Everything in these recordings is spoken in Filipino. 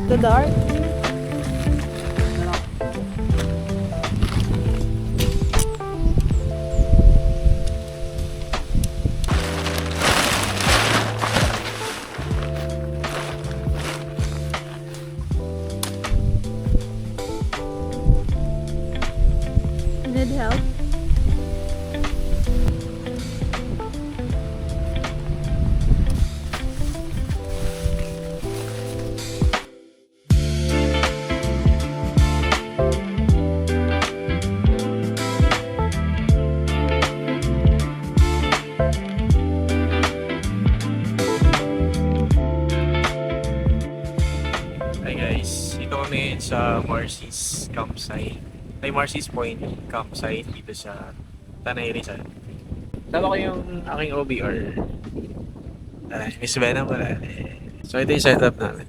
The dark. Need help? Hi guys, dito kami sa Marcy's campsite. Ay, Marcy's Point campsite dito sa Tanay Rizal. Tama ko yung aking OBR. Miss Bena pala. So ito yung setup namin.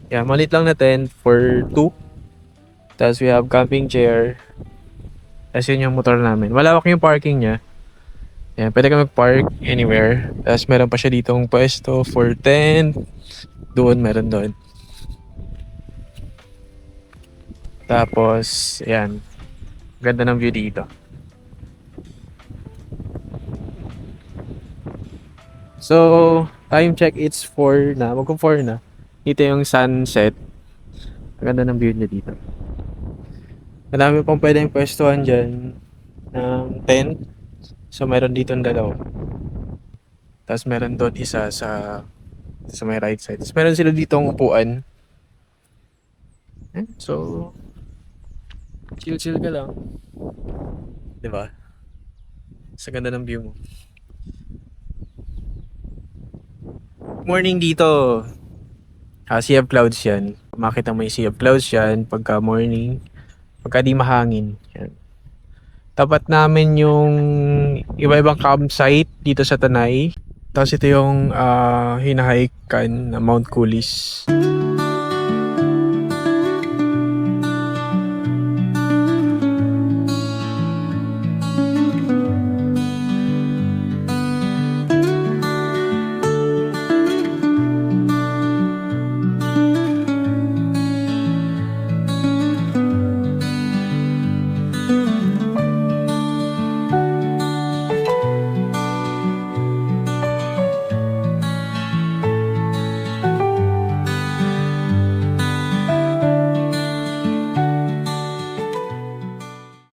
Yeah, malit lang na tent for 2. Tapos we have camping chair. Tapos yun yung motor namin. Malawak yung parking niya. Yan, pwede kami mag-park anywhere. Tapos meron pa siya ditong pwesto for tent. Doon, meron doon. Tapos, yan. Ganda ng view dito. So, time check, it's 4 na. Magkong 4 na. Dito yung sunset. Ang ganda ng view niya dito. Marami pang pwedeng pwestuhan dyan ng tent. So, meron dito ang dalawa. Tapos meron doon isa sa may right side. Tapos meron sila dito ang upuan. So, chill-chill ka lang. Diba? Sa ganda ng view mo. Morning dito. Sea of clouds yan. Makita mo yung sea of clouds yan pagka morning. Pagka di mahangin. Yan. Tapat namin yung iba-ibang campsite dito sa Tanay. Tapos ito yung hinahike na Mount Coulis.